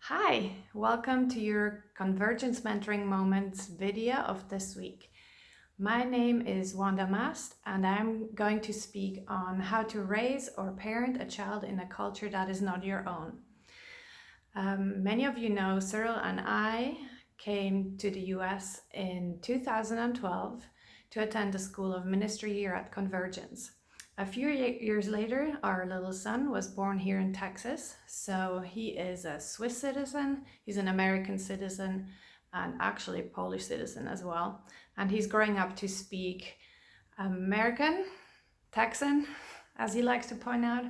Hi, welcome to your Convergence Mentoring Moments video of this week. My name is Wanda Mast and I'm going to speak on how to raise or parent a child in a culture that is not your own. Many of you know Cyril and I came to the US in 2012 to attend the School of Ministry here at Convergence. A few years later, our little son was born here in Texas, so he is a Swiss citizen, he's an American citizen, and actually a Polish citizen as well. And he's growing up to speak American, Texan, as he likes to point out,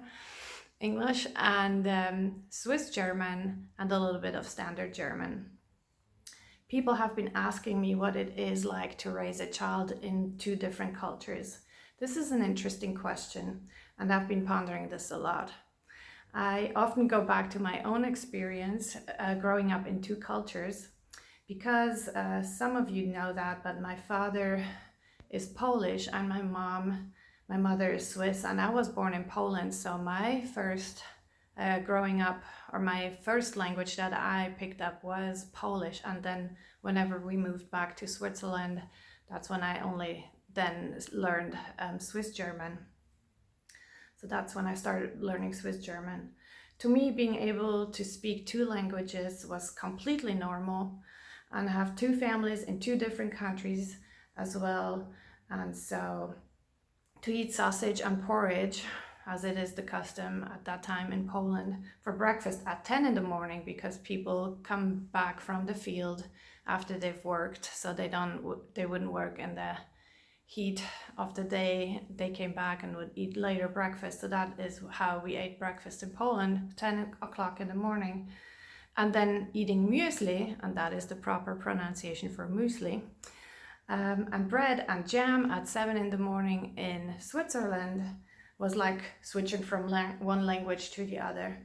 English, and Swiss German, and a little bit of Standard German. People have been asking me what it is like to raise a child in two different cultures. This is an interesting question, and I've been pondering this a lot. I often go back to my own experience growing up in two cultures because some of you know that, but my father is Polish and my mother is Swiss, and I was born in Poland. So my first growing up, or my first language that I picked up was Polish. And then whenever we moved back to Switzerland, that's when I only then learned Swiss German. So that's when I started learning Swiss German. To me, being able to speak two languages was completely normal, and I have two families in two different countries as well. And so to eat sausage and porridge, as it is the custom at that time in Poland, for breakfast at 10 in the morning, because people come back from the field after they've worked, so they wouldn't work in the heat of the day. They came back and would eat later breakfast. So that is how we ate breakfast in Poland, 10 o'clock in the morning. And then eating muesli, and that is the proper pronunciation for muesli, and bread and jam at 7 in the morning in Switzerland was like switching from one language to the other.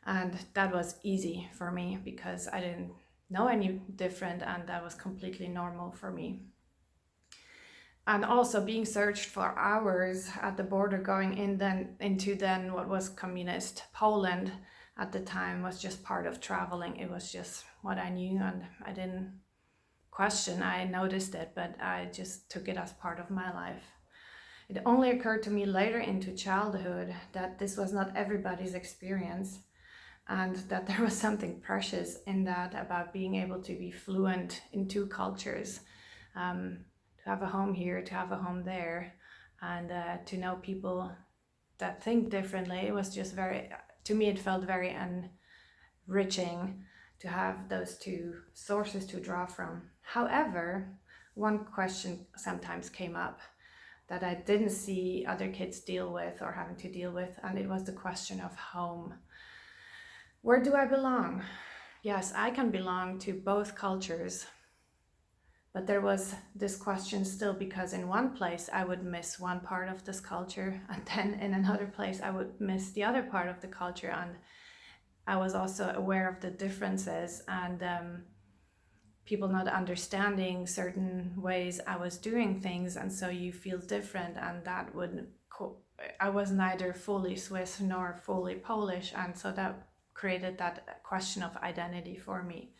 And that was easy for me because I didn't know any different, and that was completely normal for me. And also being searched for hours at the border going into what was communist Poland at the time was just part of traveling. It was just what I knew, and I didn't question. I noticed it, but I just took it as part of my life. It only occurred to me later into childhood that this was not everybody's experience, and that there was something precious in that, about being able to be fluent in two cultures. To have a home here, to have a home there, and to know people that think differently. It was just to me, it felt very enriching to have those two sources to draw from. However, one question sometimes came up that I didn't see other kids deal with or having to deal with, and it was the question of home. Where do I belong? Yes, I can belong to both cultures, but there was this question still, because in one place I would miss one part of this culture, and then in another place I would miss the other part of the culture. And I was also aware of the differences and people not understanding certain ways I was doing things, and so you feel different, and that I was neither fully Swiss nor fully Polish, and so that created that question of identity for me.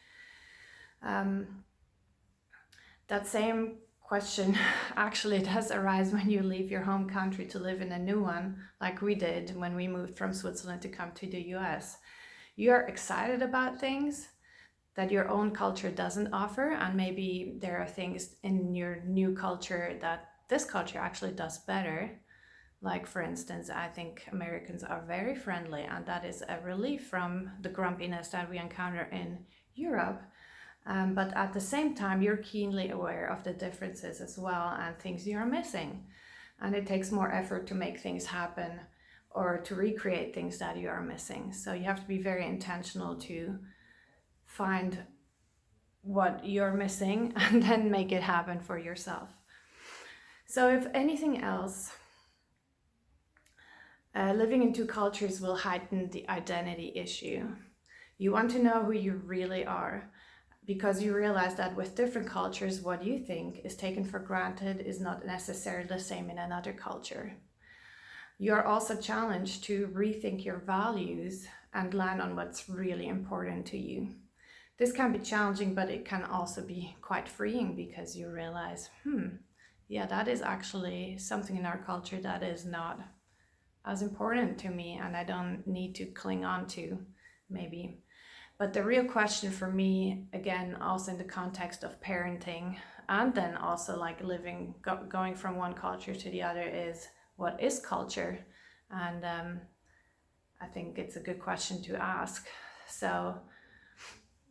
That same question actually does arise when you leave your home country to live in a new one, like we did when we moved from Switzerland to come to the US. You are excited about things that your own culture doesn't offer, and maybe there are things in your new culture that this culture actually does better. Like, for instance, I think Americans are very friendly, and that is a relief from the grumpiness that we encounter in Europe. But at the same time, you're keenly aware of the differences as well, and things you're missing. And it takes more effort to make things happen or to recreate things that you are missing. So you have to be very intentional to find what you're missing and then make it happen for yourself. So if anything else, living in two cultures will heighten the identity issue. You want to know who you really are, because you realize that with different cultures, what you think is taken for granted is not necessarily the same in another culture. You are also challenged to rethink your values and land on what's really important to you. This can be challenging, but it can also be quite freeing because you realize, yeah, that is actually something in our culture that is not as important to me and I don't need to cling on to, maybe. But the real question for me, again, also in the context of parenting, and then also like going from one culture to the other, is what is culture? And I think it's a good question to ask. So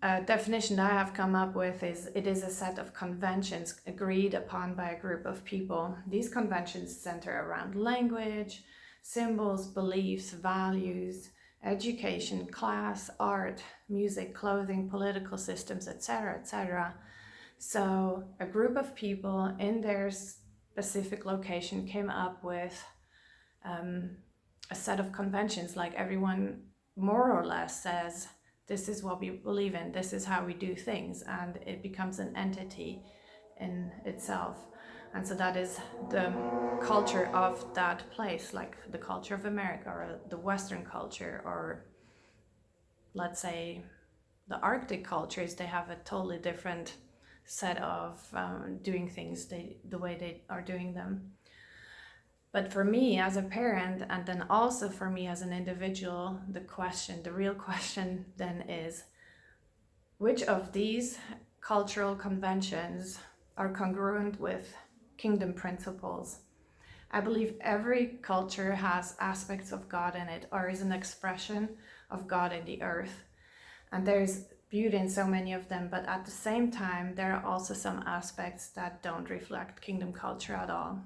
a definition that I have come up with is it is a set of conventions agreed upon by a group of people. These conventions center around language, symbols, beliefs, values, education, class, art, music, clothing, political systems, etc., etc. So a group of people in their specific location came up with a set of conventions, like everyone more or less says, this is what we believe in, this is how we do things, and it becomes an entity in itself. And so that is the culture of that place, like the culture of America or the Western culture, or let's say the Arctic cultures. They have a totally different set of doing things, the way they are doing them. But for me as a parent, and then also for me as an individual, the real question then is, which of these cultural conventions are congruent with kingdom principles? I believe every culture has aspects of God in it, or is an expression of God in the earth. And there's beauty in so many of them, but at the same time, there are also some aspects that don't reflect kingdom culture at all.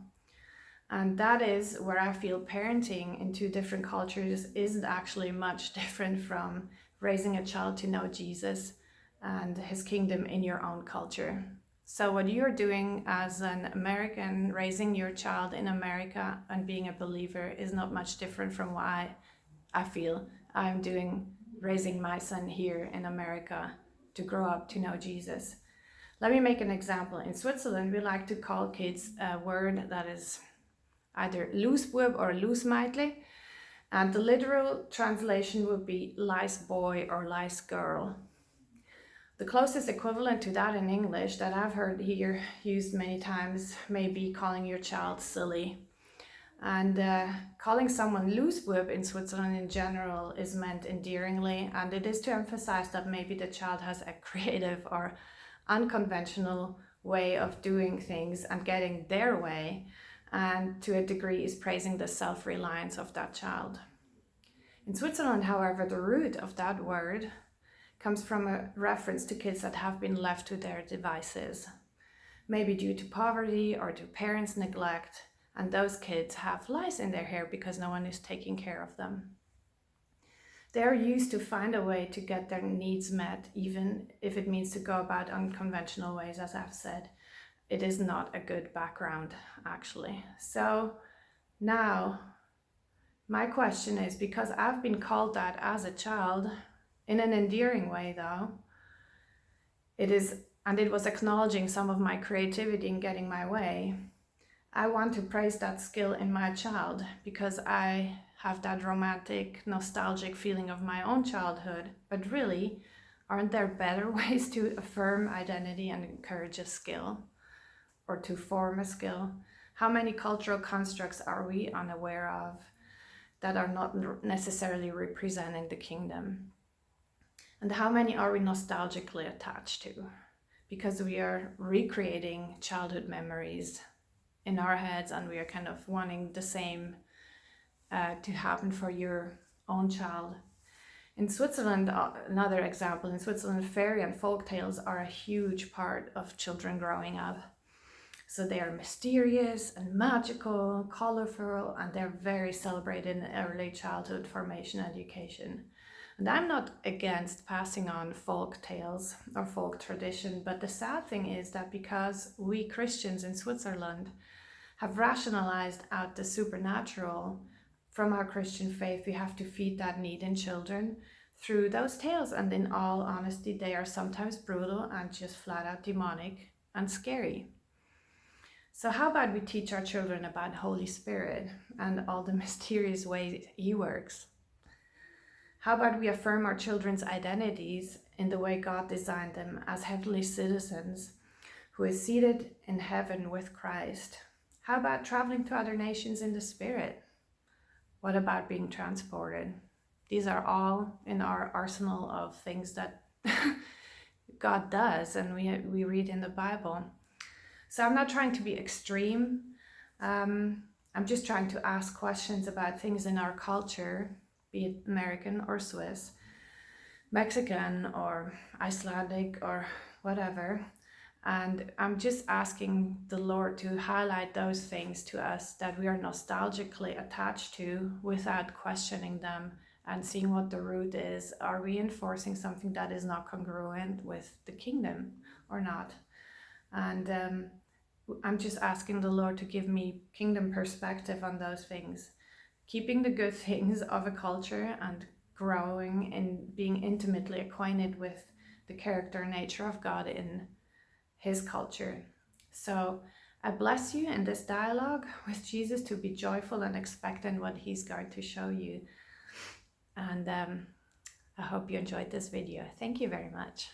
And that is where I feel parenting in two different cultures isn't actually much different from raising a child to know Jesus and his kingdom in your own culture. So what you're doing as an American, raising your child in America and being a believer, is not much different from what I feel I'm doing, raising my son here in America to grow up to know Jesus. Let me make an example. In Switzerland, we like to call kids a word that is either loosbub or loosmeidle, and the literal translation would be lice boy or lice girl. The closest equivalent to that in English that I've heard here used many times may be calling your child silly. And calling someone loosebub in Switzerland in general is meant endearingly, and it is to emphasize that maybe the child has a creative or unconventional way of doing things and getting their way, and to a degree is praising the self-reliance of that child. In Switzerland, however, the root of that word comes from a reference to kids that have been left to their devices, maybe due to poverty or to parents' neglect, and those kids have lice in their hair because no one is taking care of them. They're used to find a way to get their needs met, even if it means to go about unconventional ways, as I've said. It is not a good background, actually. So now, my question is, because I've been called that as a child, in an endearing way though, it was acknowledging some of my creativity in getting my way. I want to praise that skill in my child because I have that romantic, nostalgic feeling of my own childhood. But really, aren't there better ways to affirm identity and encourage a skill, or to form a skill? How many cultural constructs are we unaware of that are not necessarily representing the kingdom? And how many are we nostalgically attached to? Because we are recreating childhood memories in our heads, and we are kind of wanting the same to happen for your own child. In Switzerland, another example, in Switzerland, fairy and folk tales are a huge part of children growing up. So they are mysterious and magical, colorful, and they're very celebrated in early childhood formation education. And I'm not against passing on folk tales or folk tradition, but the sad thing is that because we Christians in Switzerland have rationalized out the supernatural from our Christian faith, we have to feed that need in children through those tales. And in all honesty, they are sometimes brutal and just flat out demonic and scary. So how about we teach our children about Holy Spirit and all the mysterious ways he works? How about we affirm our children's identities in the way God designed them as heavenly citizens who is seated in heaven with Christ? How about traveling to other nations in the Spirit? What about being transported? These are all in our arsenal of things that God does, and we read in the Bible. So I'm not trying to be extreme. I'm just trying to ask questions about things in our culture, be it American or Swiss, Mexican or Icelandic or whatever. And I'm just asking the Lord to highlight those things to us that we are nostalgically attached to without questioning them and seeing what the root is. Are we enforcing something that is not congruent with the kingdom or not? And I'm just asking the Lord to give me kingdom perspective on those things, keeping the good things of a culture and growing and being intimately acquainted with the character and nature of God in His culture. So I bless you in this dialogue with Jesus to be joyful and expectant what He's going to show you. And I hope you enjoyed this video. Thank you very much.